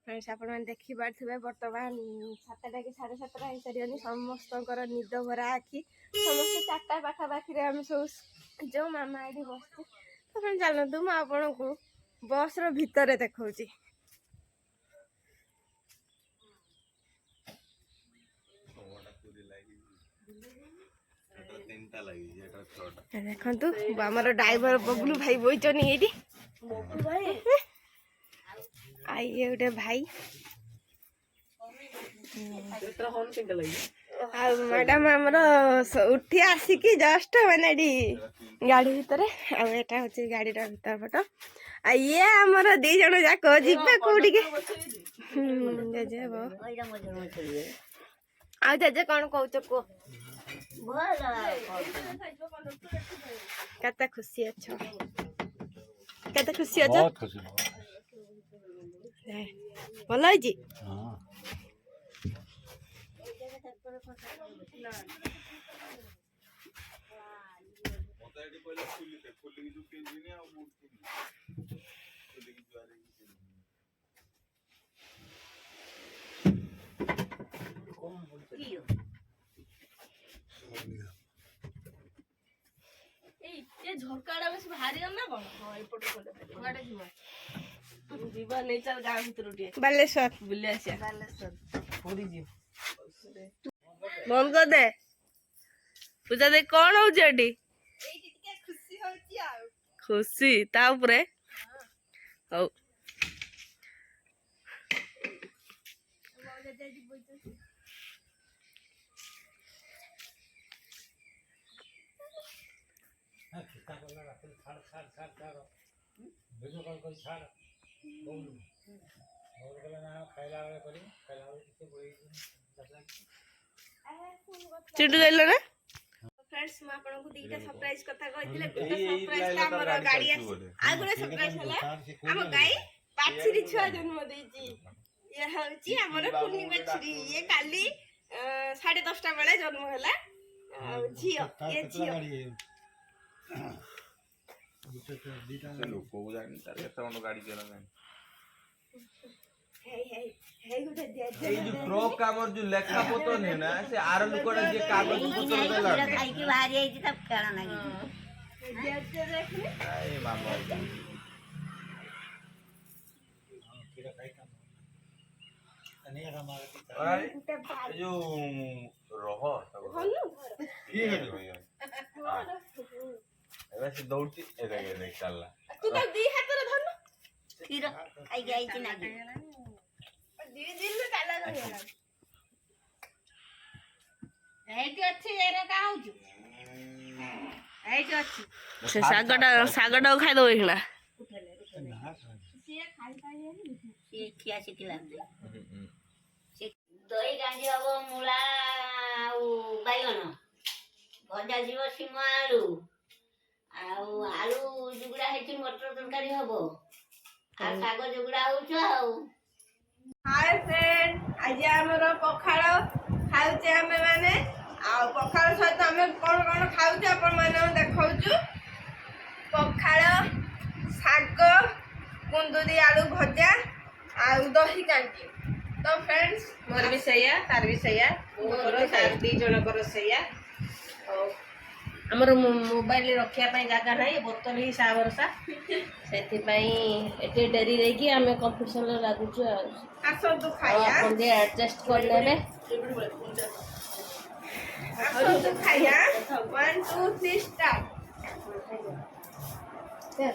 Friends आपण मैंने देखी पारे बर्तमान 7टा कि 7:30 हो सारी समस्त निद भरा आखि समस्त 4टा पाखापाखि आम सब जो मामा ये बस तो फ्रेंड चलतु मुझे आपन को बस भितर देखा देखु आमर ड्राइवर बबलू भाई बोचन ये आइए गोटे भाई मैडम आमर उठी आसिकी जस्ट मैंने गाड़ी भितर आटा हूँ गाड़ी भर पट ये आमर दी जन जाक जीवे कौटी जेजे आ जेजे कौन कौच कह केते खुशी अच्छो केते खुशी अच्छो भल है झरका बेस भारी ना कौन जीवा नहीं चल गाँव भर बालेश्वर बुले बंद कर दे पूजा दे कौन हो खुशी ताऊपरे हौ चिंटू जाइल ना फ्रेंड्स मैं आपन को दीटा सरप्राइज कथा कहिथिले सरप्राइज ता हमर गाड़ी आ गुरे सरप्राइज हला हम गाई पाछरी छुआ जन्म देची ये हउची हमर पुनी बछरी ये काली 10:30 बेले जन्म हला झियो ये झियो लोक को जानि तार केते बंद गाड़ी चला जो ट्रक कामर जो लेखा पतो नहीं ना से आर लोकड़ा जे कागज पत्र देला खाई के बाहर आई तब खेला नहीं ए मामा जो रह ठीक है भैया वैसे दौड़ती ए देख चलला तू तो दी हाथ रे धनु फिर आई गई कि ना दी दिन में काला गया एटी अच्छी एरे का होजु एटी अच्छी से सागटा खाई दो इखना से खाई पाई से खिया सिखला से दही गांजी हबो मुला बाइगन भजा जीव सिंह आलू आलू जुगड़ा है मटर तरकारी हबो आ साग जुगड़ा हो हाय फ्रेंड आज आमर पखाड़ खाऊचे आमे माने आ पखाड़ सहित आमे कौन कौन खाऊचे आपण माने देखाउछु पखाड़ साग कुंदुरी आलू भजा आ दही कांजी तो फ्रेंड्स मोर भी सैया तार भी सैया मोर तार दी जनकर सैया आमर मोबाइल रखा जगह ना बोतल ही सा भरसा से डेरी देकी आम कंपिटिशन लगुचु एडजस्ट कर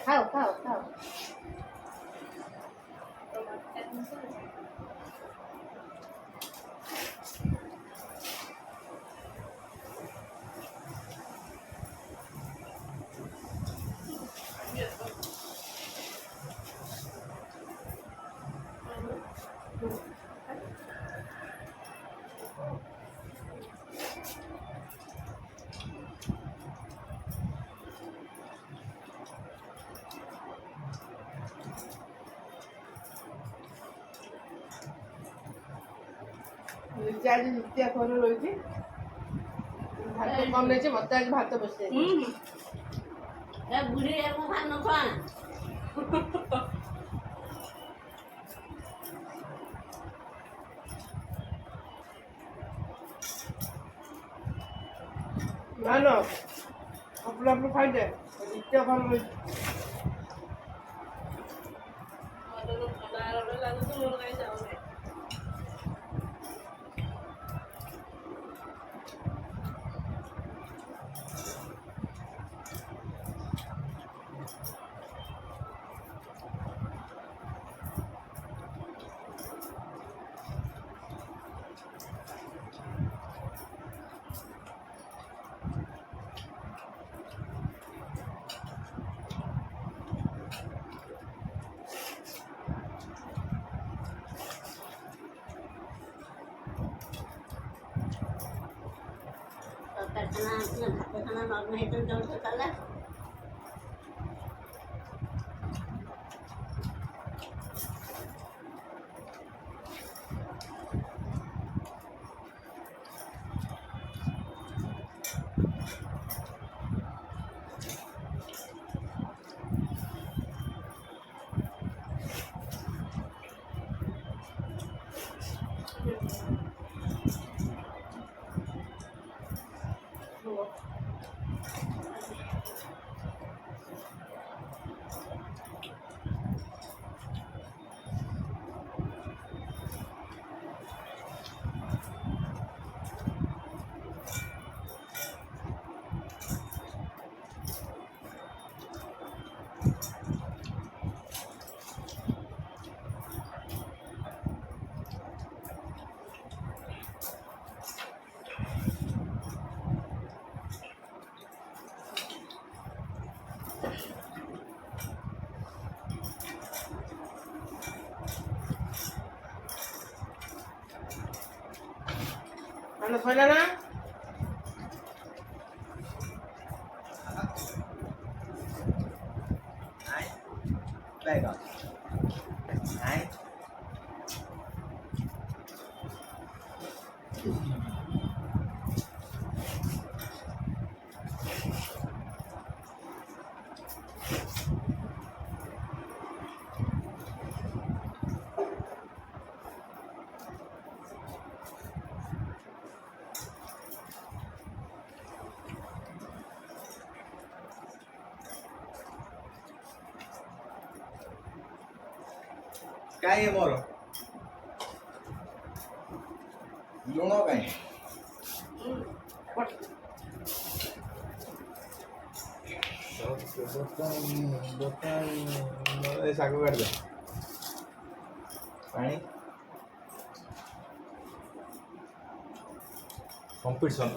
खाओ खाओ खाओ आज नृत्य कर रही भात कम रही मत आज भात बस बुढ़ी भात न জানো আপনি খাইতে ইচ্ছা ভালো হয়েছে তরকারিখানা ভাতখানা নরম হয়ে জলটা তাহলে Ano pala na? Này, đây rồi. Này. Cái em rồi. Luôn nó cái. ଶାଗ କାଟିଦେ ପାଣି କମ୍ପିଟିସନ୍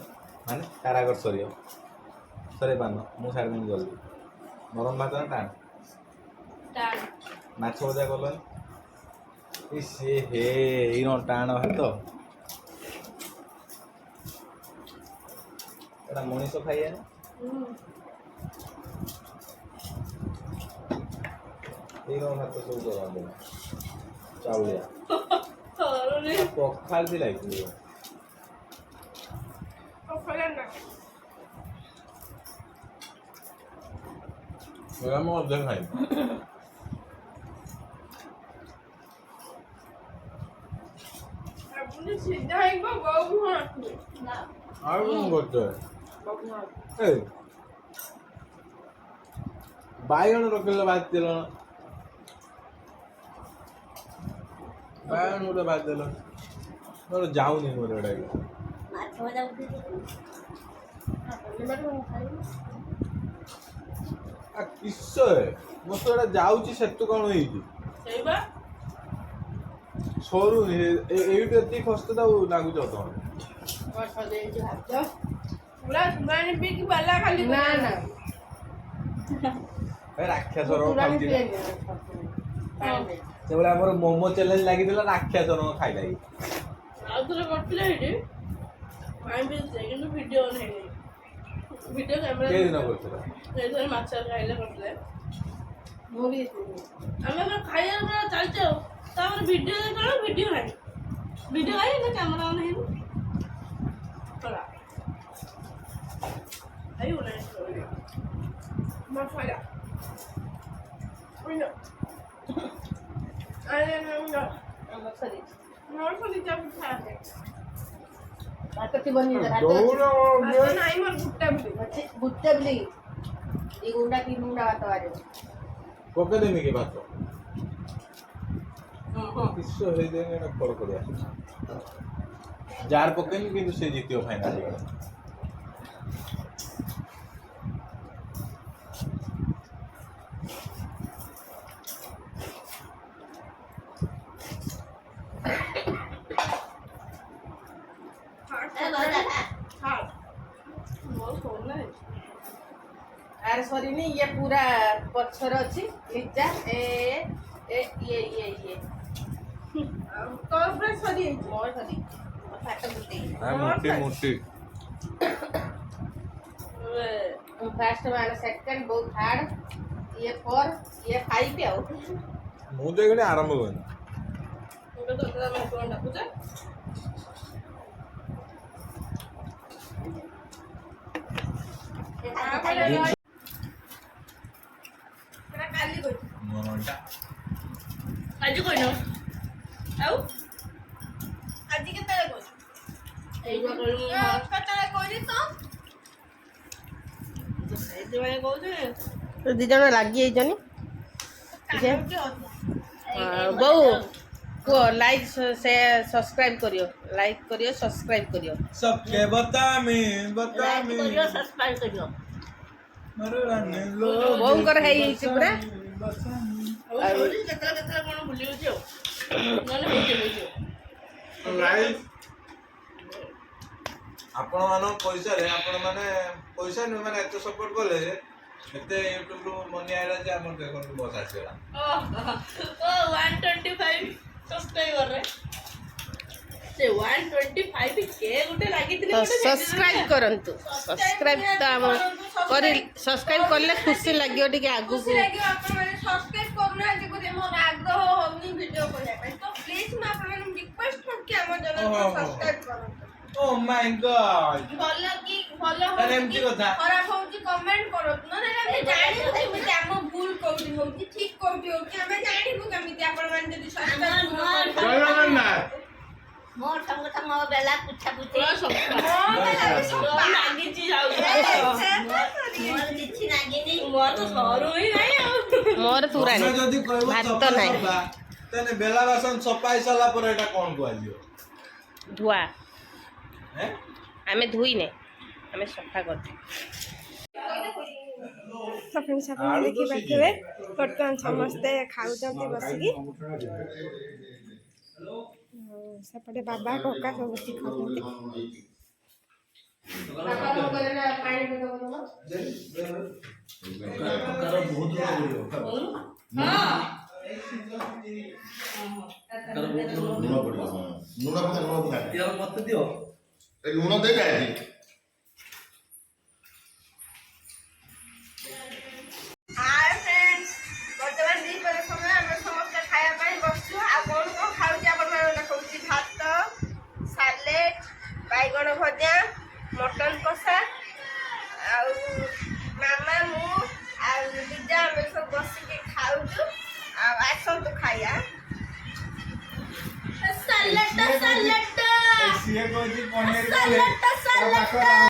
ମାନେ କାରାଗର ସରିବ ସରେଇ ପାରୁନ ମୁଁ ଛାଡ଼ିଦେବି ଜଲ୍ଦି ନରମ ଭାତ ନା ଟାଣ ମାଛ ଭଜା କଲନି ସେ ହେ ଏଇ ଟାଣ ଭାତ ଏଇଟା ମଣିଷ ଖାଇବାନି ଏଇ ଭାତ ସବୁ କରନ୍ତି ଚାଉଳିଆ ପଖାଳ ବି ଲାଗିବ ମୁଁ ଅଧେ ଖାଇବି ଆଉ କ'ଣ କରୁଛ ଏ ବାଇଗଣ ରଖିଲେ ଭାଜିଦେଲ ବାଇଗଣ ଗୋଟେ ଭାଜିଦେଲ ମୋର ଯାଉନି ମୋର ଏଇଟା ମାଛ ଭଜା କିସ ମୋର ତ ଏଇଟା ଯାଉଛି ସେଠୁ କ'ଣ ହେଇଛି ସରୁନି ଏଇଠୁ ଏତିକି ଖସ୍ତେ ତାକୁ ଲାଗୁଛି ଅଧଘଣ୍ଟା ରାକ୍ଷସର ସେଭଳିଆ ଆମର ମୋମୋ ଚ୍ୟାଲେଞ୍ଜ ଲାଗିଥିଲା ରାକ୍ଷସର ଖାଇଲା ଆଉ ଥରେ କରିଥିଲେ ଏଇଠି କିନ୍ତୁ ଭିଡ଼ିଓ ନାହିଁ ଭିଡ଼ିଓ କ୍ୟାମେରା କେଦିନ କରିଥିଲା ସେଇଥିରେ ମାଛ ଖାଇଲେ କରିଥିଲେ ମୁଁ ବି ଆମେ ଖାଇବା ପୁରା ଚାଲିଛୁ ଆଉ ତାପରେ ଭିଡ଼ିଓ ଦେଖିଲା ଭିଡ଼ିଓ ନାହିଁ ଭିଡ଼ିଓ ଖାଇ ନା କ୍ୟାମେରା ଅନ୍ ହେଇନି କଲା ଆଇବ ନାହିଁ ମସଲା ଭାତଟି ବନେଇ ଦେ ଭାତ ନାହିଁ ମୋର ଗୁଟା ବୁଲି ବୁଟେ ବୋଲି ଦି ଗୁଣ୍ଡା ତିନି ଗୁଣ୍ଡା ଭାତ ବାହାରିବ ପକେଇ ଦେମି କି ଭାତ କିସ ହେଇଦେମି ଏଟା କର କରିବା ଜାର ପକେଇନି କିନ୍ତୁ ସେ ଜିତିବ ଫାଇନାଲ ଆର ସରିନି ଇଏ ପୁରା ପଛର ଅଛି ଲିଜା ଏ ଏ ଇଏ ଇଏ ଇଏ ତୋର ପୁରା ସରିଯାଇଛି ମୋର ସରି ଭାତ ବୁଟେ ମୋଟି ମୋଟି ଫାଷ୍ଟ ମାନେ ସେକେଣ୍ଡ ବହୁତ ଥାର୍ଡ ଇଏ 4 ଇଏ 5 ଆଉ ମୁଁ ତ ଏখানে ଆରମ୍ଭ କରିନି ଗୋଟେ ଦରକାର ଆମେ କଣ ଡାକୁଛ ସେଟା କାଲି କରୁ ମନଟା ଆଜି କହିନ ଆଉ ଆଜି କେତେବେଳେ କରୁ ଏଇଟା କହିଲୁ କେତେବେଳେ କହିଲି ତ ସେଇଥିପାଇଁ କହୁଛି ଦି ଜଣ ଲାଗି ଯାଇଛନ୍ତି ବୋଉ କୁହ ଲାଇକ୍ ସବସ୍କ୍ରାଇବ କରିବ ଲାଇକ୍ କରିବ ସବସ୍କ୍ରାଇବ କରିବ सबके बतामी ଲାଇକ୍ କରିବ ସବସ୍କ୍ରାଇବ କରିବ ବୋଉଙ୍କର ହେଇଯାଇଛି ପୁରା କେତେବେଳେ କଣ ଭୁଲି ଯାଉଛି ଆଉ ନହେଲେ ହେଇଛି ଆପଣ ମାନଙ୍କ ପଇସାରେ ଆପଣ ମାନେ ପଇସା ନୁହେଁ ମାନେ ଏତେ ସପୋର୍ଟ କଲେ ଏତେ ୟୁଟ୍ୟୁବରୁ ମନି ଆଇଲା ଯେ ଆମର ଦେଖନ୍ତୁ ବସ୍ ଆସିଗଲା ଓ 125 ସବସ୍କ୍ରାଇବରରେ ସେ 125 କେ ଗୋଟେ ଲାଗିଥିଲେ ସବସ୍କ୍ରାଇବ କରନ୍ତୁ ସବସ୍କ୍ରାଇବ ତ ଆମ କରି ସବସ୍କ୍ରାଇବ କଲେ ଖୁସି ଲାଗିବ ଟିକେ ଆଗକୁ ଖୁସି ଲାଗିବ ଆପଣମାନେ ସବସ୍କ୍ରାଇବ କରୁନାହାନ୍ତି ବୋଲି ମୋର ଆଗ୍ରହ ହଉନି ଭିଡ଼ିଓ କରିବା ପାଇଁ ତ ପ୍ଲିଜ୍ ମୁଁ ଆପଣମାନଙ୍କୁ ରିକ୍ୱେଷ୍ଟ କରୁଛି ଆମ ଚ୍ୟାନେଲକୁ ସବସ୍କ୍ରାଇବ କରନ୍ତୁ ଓ ମାଇ ଗଡ୍ ଭଲ କି ଭଲ ତାହେଲେ ହଉଛି ଏମିତି କି କଥା। ଖରାପ ହଉଛି କମେଣ୍ଟ କରନ୍ତୁ ନହେଲେ ଆମେ ଜାଣିବୁ କେମିତି ଆମ ଭୁଲ କୋଉଠି ହଉଛି ଠିକ କୋଉଠି ହଉଛି ଆମେ ଜାଣିବୁ କେମିତି ଆପଣମାନେ ଯଦି ସବସ୍କ୍ରାଇବ ମୋ ସଙ୍ଗ ସଙ୍ଗ ବେଲା ପୁଛା ପୁଛି ଲାଗିଛି ଯାଉଛି ମୋର କିଛି ଲାଗିନି ମୋର ତ ସରୁ ହିଁ ନାହିଁ ଆଉ ମୋର ପୁରା ତମେ ଯଦି କହିବ ଭାତ ଚପା ନାହିଁ ସଫା ତାହେଲେ ବେଲା ବାସନ ସଫା ହେଇସାରିଲା ପରେ ଏଟା କଣ କୁହାଯିବ ଧୁଆ ହେଁ ଆମେ ଧୋଇନେ ଆମେ ସଫା କରୁଛୁ ଆପଣ ଦେଖିପାରୁଥିବେ ବର୍ତ୍ତମାନ ସମସ୍ତେ ଖାଉଛନ୍ତି ବସିକି ସେପଟେ ବାବା କକା ସବୁ ବସିକି ଖାଉଛନ୍ତି ଲୁଣ ଦେଇଟା ହାय ଫ୍ରେଣ୍ଡସ୍ ବର୍ତ୍ତମାନ ଦ୍ୱିପହର ସମୟ ଆମେ ସମସ୍ତେ ଖାଇବା ପାଇଁ ବସିଛୁ ଆଉ କଣ କଣ ଖାଉଛି ଆପଣମାନଙ୍କୁ ଦେଖାଉଛି ଭାତ ସାଲେଡ୍ ବାଇଗଣ ଭଜା ମଟନ କଷା ଆଉ ମାମା ମୁଁ ଆଉ ଲିଜା ଆମେ ସବୁ ବସିକି ଖାଉଛୁ ଆଉ ଆସନ୍ତୁ ଖାଇବା ସାଲାଡ ସିଏ କହୁଛି ପନିର